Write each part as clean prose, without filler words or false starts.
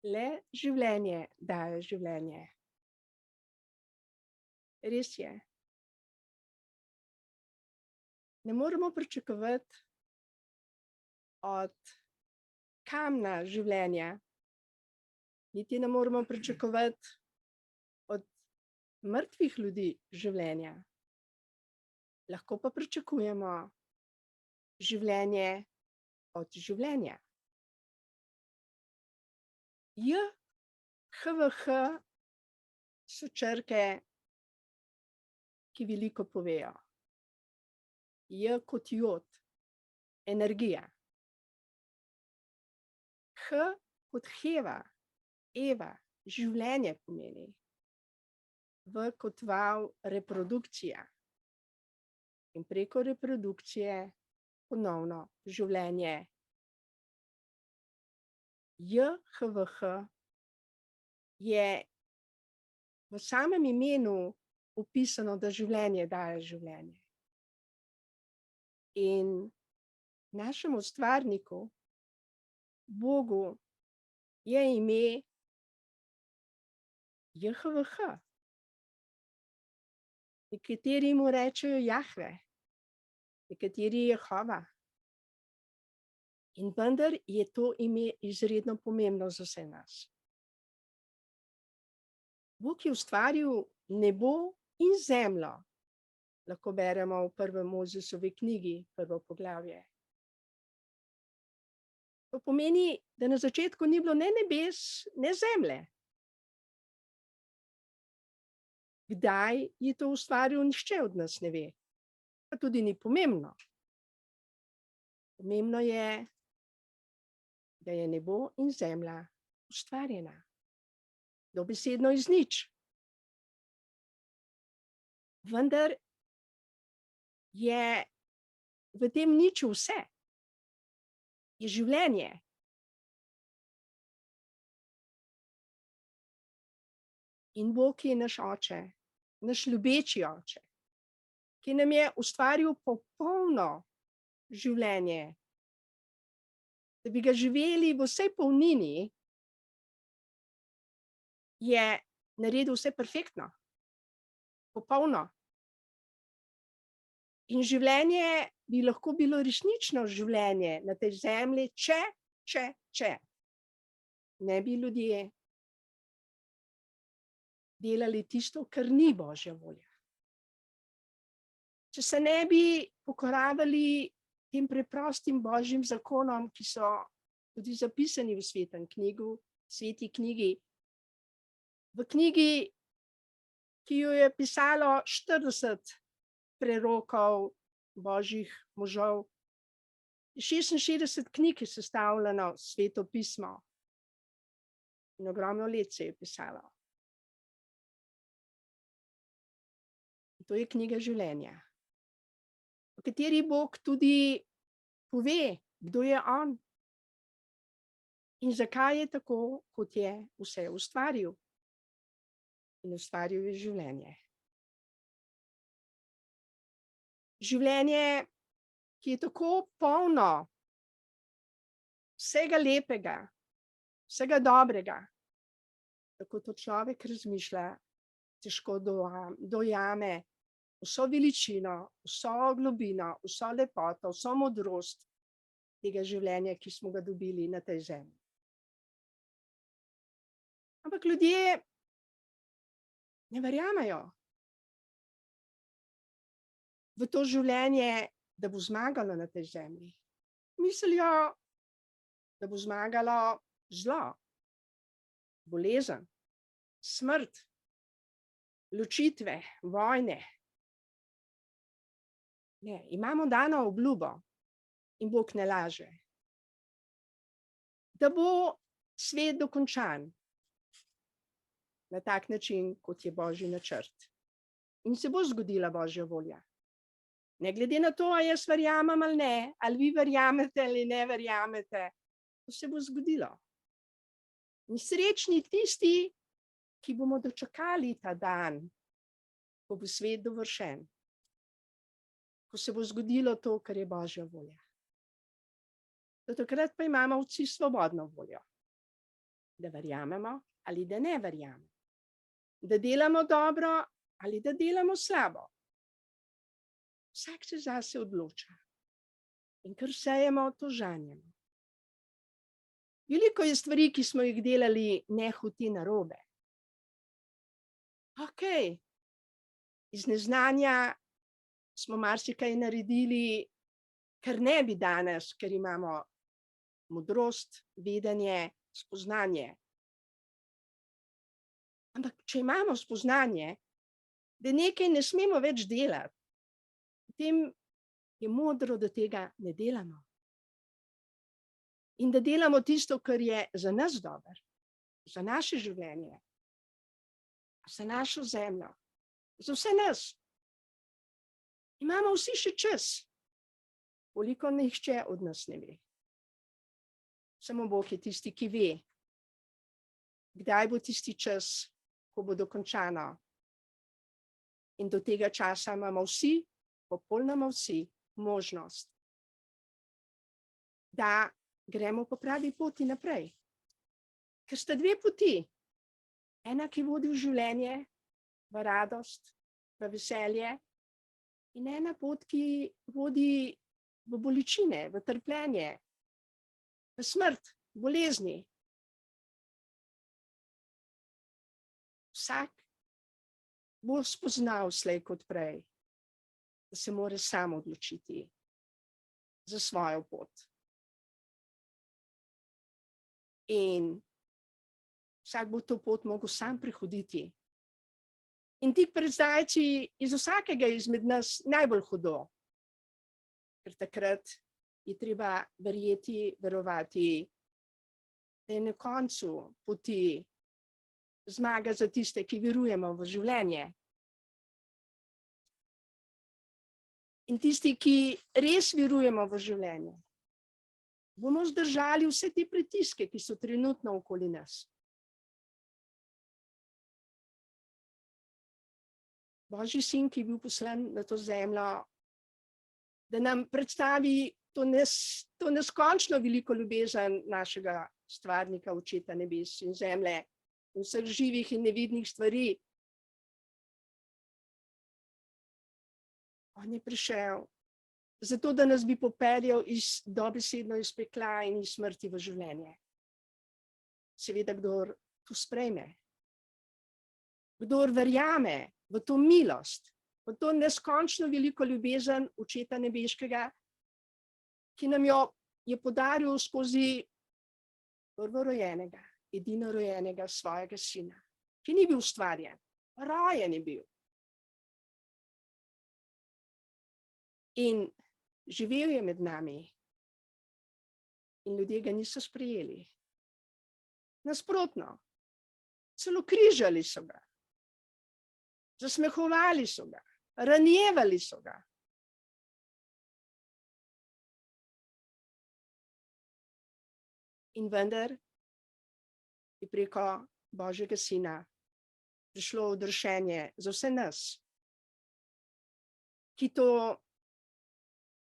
Le življenje daje življenje. Res je. Ne moremo pričakovati od kamna življenja, niti ne moremo pričakovati od mrtvih ljudi življenja. Lahko pa pričakujemo življenje od življenja. JHVH so črke, ki veliko povejo. J kot jod, energija. H kot Heva, Eva, življenje pomeni. V kot val, reprodukcija. In preko reprodukcije ponovno življenje. JHVH je v samem imenu opisano, da življenje daje življenje. In našemu stvarniku, Bogu, je ime JHVH. Nekateri mu rečejo Jahve, nekateri Jehova. In vendar je to ime izredno pomembno za vse nas. Bog je ustvaril nebo in zemljo. Lahko beremo v prvem Mozesovi knjigi, prvo poglavje. To pomeni, da na začetku ni bilo ne nebes, ne zemlje. Kdaj je to ustvaril, nihče od nas ne ve. Pa tudi ni pomembno. Pomembno je, da je nebo in zemlja ustvarjena. Dobesedno iz nič. Vendar je v tem niču vse. Je življenje. In Bog je naš oče, naš ljubeči oče, ki nam je ustvaril popolno življenje, da bi ga živeli v vsej polnini, je naredil vse perfektno, popolno. In življenje bi lahko bilo resnično življenje na tej zemlji, če ne bi ljudje delali tisto, kar ni Božja volja. Če se ne bi pokoravali tem preprostim Božjim zakonom, ki so tudi zapisani v sveti knjigi, v knjigi, ki jo je pisalo 40 prerokov Božjih možov, 66 knjig je sestavljeno Sveto pismo in ogromno let se je pisalo. In to je knjiga življenja, v kateri Bog tudi pove, kdo je on in zakaj je tako, kot je vse ustvaril. In ustvaril je življenje. Življenje, ki je tako polno vsega lepega, vsega dobrega, tako to človek razmišlja, težko dojame vso veličino, vso globino, vso lepoto, vso modrost tega življenja, ki smo ga dobili na tej zemlji. Ampak ljudje ne verjamejo v to življenje, da bo zmagalo na tej zemlji. Mislijo, da bo zmagalo zlo, bolezen, smrt, ločitve, vojne. Ne, imamo dano obljubo in Bog ne laže, da bo svet dokončan na tak način, kot je Božji načrt. In se bo zgodila Božja volja. Ne glede na to, ali jaz verjamem ali ne, ali vi verjamete ali ne verjamete, to se bo zgodilo. In srečni tisti, ki bomo dočakali ta dan, ko bo svet dovršen, ko se bo zgodilo to, kar je Božja volja. Do takrat pa imamo vsi svobodno voljo. da verjamemo ali da ne verjamemo, da delamo dobro ali da delamo slabo. Vsak se zase odloča. In kar sejemo, to žanjemo. Veliko je stvari, ki smo jih delali nehote narobe. Okej, iz neznanja smo marsikaj naredili, kar ne bi danes, ker imamo modrost, vedenje, spoznanje. Ampak če imamo spoznanje, da nekaj ne smemo več delati, potem je modro, da tega ne delamo. In da delamo tisto, kar je za nas dobro, za naše življenje, za našo zemljo, za vse nas. Imamo vsi še čas, koliko nihče od nas ne ve. Samo Bog je tisti, ki ve, kdaj bo tisti čas, ko bo dokončano. In do tega časa imamo vsi, popolnoma vsi, možnost, da gremo po pravi poti naprej. Ker sta dve poti. Ena, ki vodi v življenje, v radost, v veselje, in ena pot, ki vodi v bolečine, v trpljenje, v smrt, v bolezni. Vsak bo spoznal slej kot prej, da se mora sam odločiti za svojo pot. In vsak bo to pot mogel sam prehoditi. In tik pred zdajci iz vsakega izmed nas najbolj hudo, ker takrat je treba verjeti, verovati, da je na koncu poti zmaga za tiste, ki verujemo v življenje. In tisti, ki res verujemo v življenje, bomo zdržali vse te pritiske, ki so trenutno okoli nas. Božji sin, ki je bil poslan na to zemljo, da nam predstavi to neskončno veliko ljubezen našega stvarnika, Očeta nebes in zemlje in vseh živih in nevidnih stvari. On je prišel zato, da nas bi popeljal dobesedno iz pekla in iz smrti v življenje. Seveda, kdor to sprejme, kdor verjame v to milost, v to neskončno veliko ljubezen Očeta nebeškega, ki nam jo je podaril skozi prvorojenega, edinorojenega svojega sina, ki ni bil ustvarjen, rojen je bil. In živel je med nami in ljudje ga niso sprejeli. Nasprotno, celo križali so ga, zasmehovali so ga, ranjevali so ga. In vendar je preko Božjega sina prišlo odrešenje za vse nas, ki to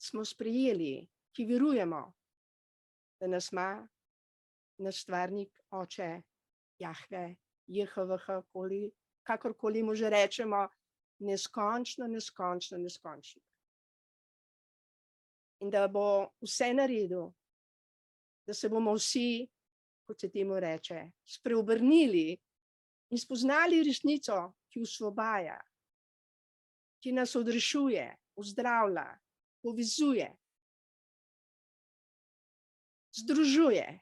smo sprejeli, ki verujemo, da nas ima naš stvarnik, Oče, Jahve, JHVH, kakorkoli mu že rečemo, neskončno, neskončno, neskončno. In da bo vse naredil, da se bomo vsi, kot se temu reče, spreobrnili in spoznali resnico, ki osvobaja, ki nas odrešuje, ozdravlja, povezuje, združuje,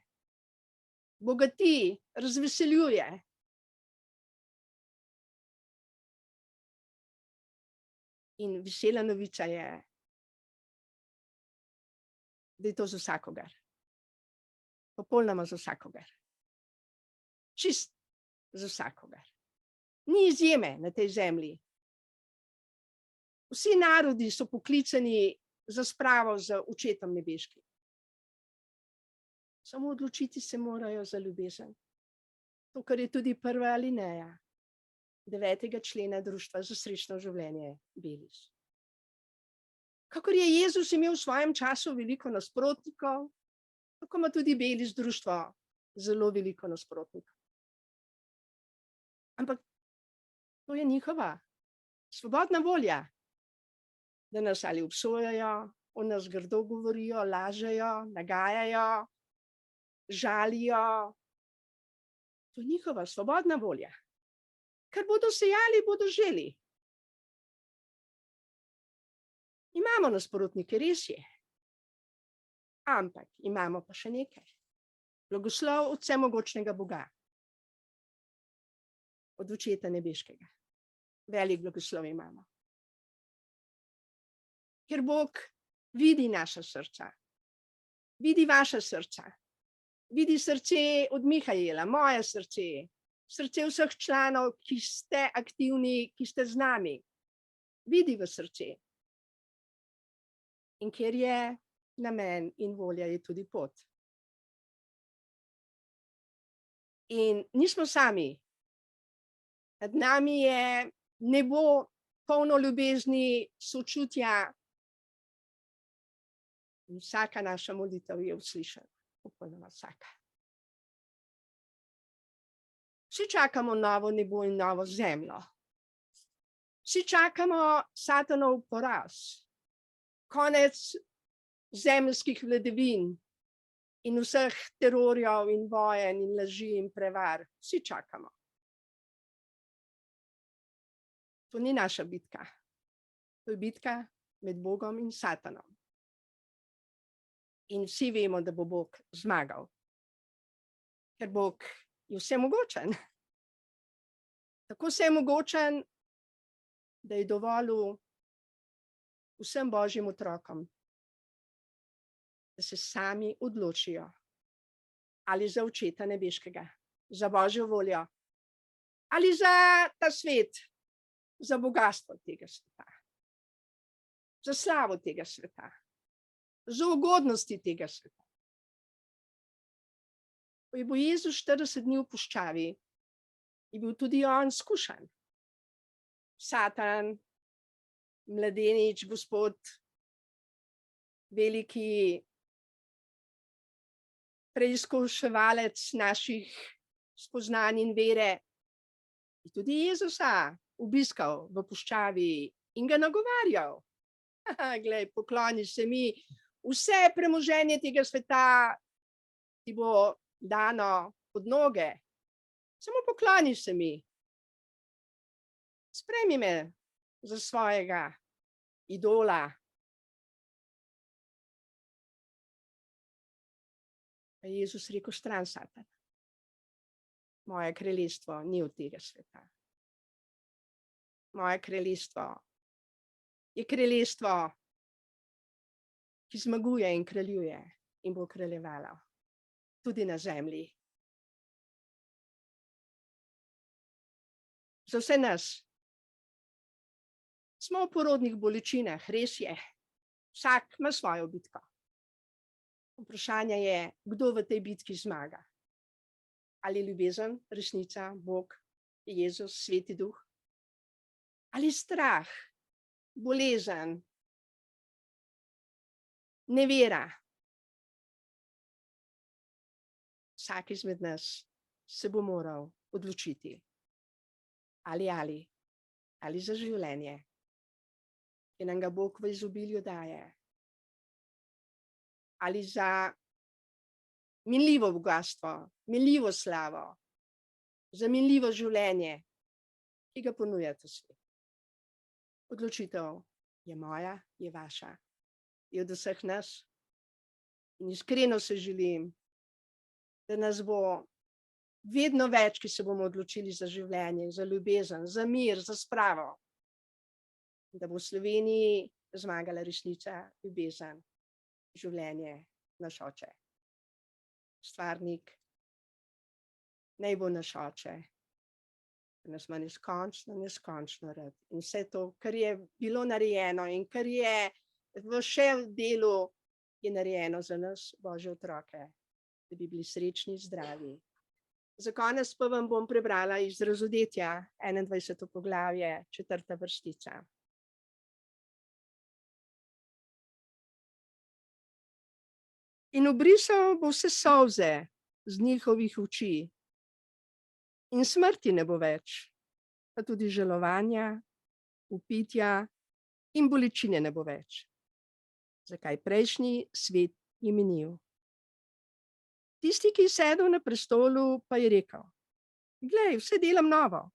bogati, razveseljuje. In vesela novica je, da je to za vsakogar. Popolnoma za vsakogar. Čist za vsakogar. Ni izjeme na tej zemlji. Vsi narodi so poklicani za spravo z Očetom nebeškim. Samo odločiti se morajo za ljubezen. To, kar je tudi prva alineja 9. člena Društva za srečno življenje Belis. Kakor je Jezus imel v svojem času veliko nasprotnikov, tako ima tudi Belis društvo zelo veliko nasprotnikov. Ampak to je njihova svobodna volja, da nas ali obsojajo, o nas grdo govorijo, lažejo, nagajajo, žalijo. To je njihova svobodna volja. Kar bodo sejali, bodo želi. Imamo nasprotnike, res je. Ampak imamo pa še nekaj. Blagoslov od vsemogočnega Boga. Od Očeta nebeškega. Velik blagoslov imamo. Ker Bog vidi naša srca. Vidi vaša srca. Vidi srce od Mihajla, moje srce. Srce vseh članov, ki ste aktivni, ki ste z nami. Vidi v srce. In ker je namen in volja, je tudi pot. In nismo sami. Nad nami je nebo polno ljubezni, sočutja. In vsaka naša molitev je uslišana. Popolnoma vsaka. Vsi čakamo novo nebo in novo zemljo. Vsi čakamo Satanov poraz. Konec zemeljskih vladavin in vseh terorjev in vojen in laži in prevar. Vsi čakamo. To ni naša bitka. To je bitka med Bogom in Satanom. In vsi vemo, da bo Bog zmagal. Ker Bog je vsemogočen. Tako vsemogočen, da je dovolil vsem Božjim otrokom, da se sami odločijo ali za Očeta nebeškega, za Božjo voljo, ali za ta svet, za bogastvo tega sveta, za slavo tega sveta, za ugodnosti tega sveta. Ko je bil Jezus 40 dni v puščavi, je bil tudi on skušan. Satan, mladenič, Gospod, veliki preizkuševalec naših spoznanj in vere, je tudi Jezusa obiskal v puščavi in ga nagovarjal. Glej, pokloni se mi, vse premoženje tega sveta ti bo dano pod noge. Samo pokloni se mi. Sprejmi me za svojega idola. Pa je Jezus rekel, stran Satan. Moje kraljestvo ni od tega sveta. Moje kraljestvo je kraljestvo, ki zmaguje in kraljuje in bo kraljevalo tudi na zemlji. Za vse nas smo v porodnih bolečinah, res je. Vsak ima svojo bitko. Vprašanje je, kdo v tej bitki zmaga. Ali ljubezen, resnica, Bog, Jezus, Sveti Duh? Ali strah, bolezen, nevera? Vsak izmed nas se bo moral odločiti. Ali za življenje, ki nam ga Bog v izobilju daje. Ali za minljivo bogastvo, minljivo slavo, za minljivo življenje, ki ga ponuja ta svet. Odločitev je moja, je vaša, je od vseh nas. In iskreno se želim, da nas bo vedno več, ki se bomo odločili za življenje, za ljubezen, za mir, za spravo. Da bo v Sloveniji zmagala resnica, ljubezen, življenje, naš Oče. Stvarnik, naj bo naš Oče, da nas ima neskončno rad. In vse to, kar je bilo narejeno in kar je v še delu, je narejeno za nas, Božje otroke, da bi bili srečni, zdravi. Za konec pa vam bom prebrala iz Razodetja, 21. poglavje, 4. vrstica. In obrisal bo vse solze z njihovih oči. In smrti ne bo več, pa tudi žalovanja, upitja in bolečine ne bo več. Zakaj prejšnji svet je minil. Tisti, ki je sedel na prestolu, pa je rekel: "Glej, vse delam novo."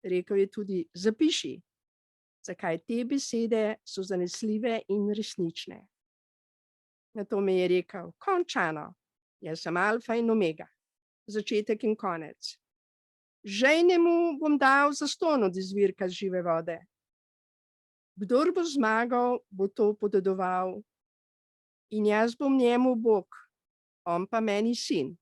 Rekel je tudi: "Zapiši, zakaj te besede so zanesljive in resnične." Nato mi je rekel: "Končano, jaz sem alfa in omega, začetek in konec. Žejnemu bom dal zastonj od izvirka žive vode. Kdor bo zmagal, bo to podedoval in jaz bom njemu Bog, on pa meni sin.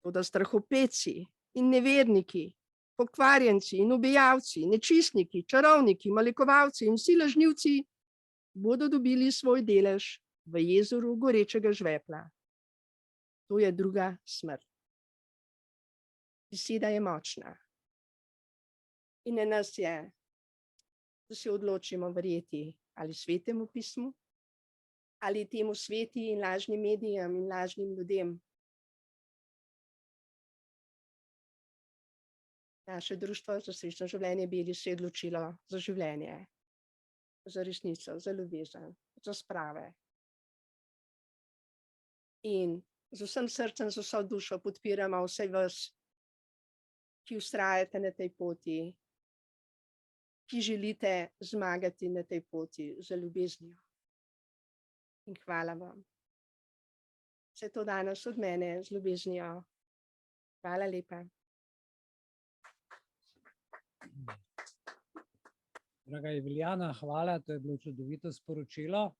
Toda strahopetci in neverniki, pokvarjenci in ubijalci, nečistniki, čarovniki, malikovalci in vsi lažnivci bodo dobili svoj delež v jezeru gorečega žvepla. To je druga smrt. Beseda je močna. In na nas je, da se odločimo verjeti ali Svetemu pismu, ali temu sveti in lažnim medijem in lažnim ljudem. Naše društvo za srečno življenje Beli se je odločilo za življenje, za resnico, za ljubezen, za sprave. In z vsem srcem, z vso dušo podpiramo vse vas, ki vztrajate na tej poti, ki želite zmagati na tej poti z ljubeznijo. In hvala vam. Vse to danes od mene z ljubeznijo. Hvala lepa. Draga Eveljana, hvala, to je bilo čudovito sporočilo.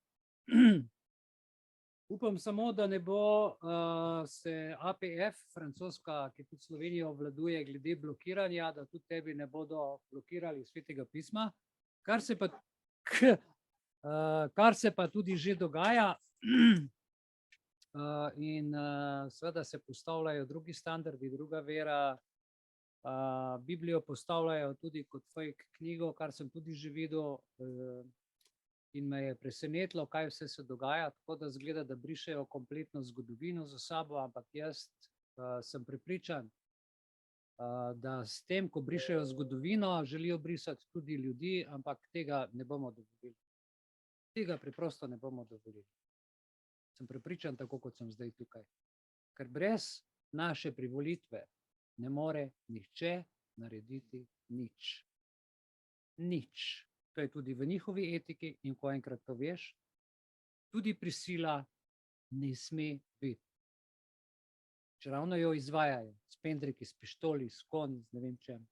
Upam samo, da ne bo se APF, francoska, ki tudi Slovenijo obvladuje glede blokiranja, da tudi tebi ne bodo blokirali Svetega pisma, kar se pa tudi že dogaja. In seveda se postavljajo drugi standardi, druga vera. Biblijo postavljajo tudi kot fake knjigo, kar sem tudi že videl. In me je presenetilo, kaj vse se dogaja, tako da zgleda, da brišejo kompletno zgodovino za sabo, ampak jaz sem prepričan, da s tem, ko brišejo zgodovino, želijo brisati tudi ljudi, ampak tega ne bomo dovolili. Tega preprosto ne bomo dovolili. Sem prepričan, tako kot sem zdaj tukaj. Ker brez naše privolitve ne more nihče narediti nič. Nič. To je tudi v njihovi etiki in ko enkrat to veš, tudi prisila ne sme biti. Čeravno jo izvajajo s pendriki, s pištoli, s konji, z ne vem čem.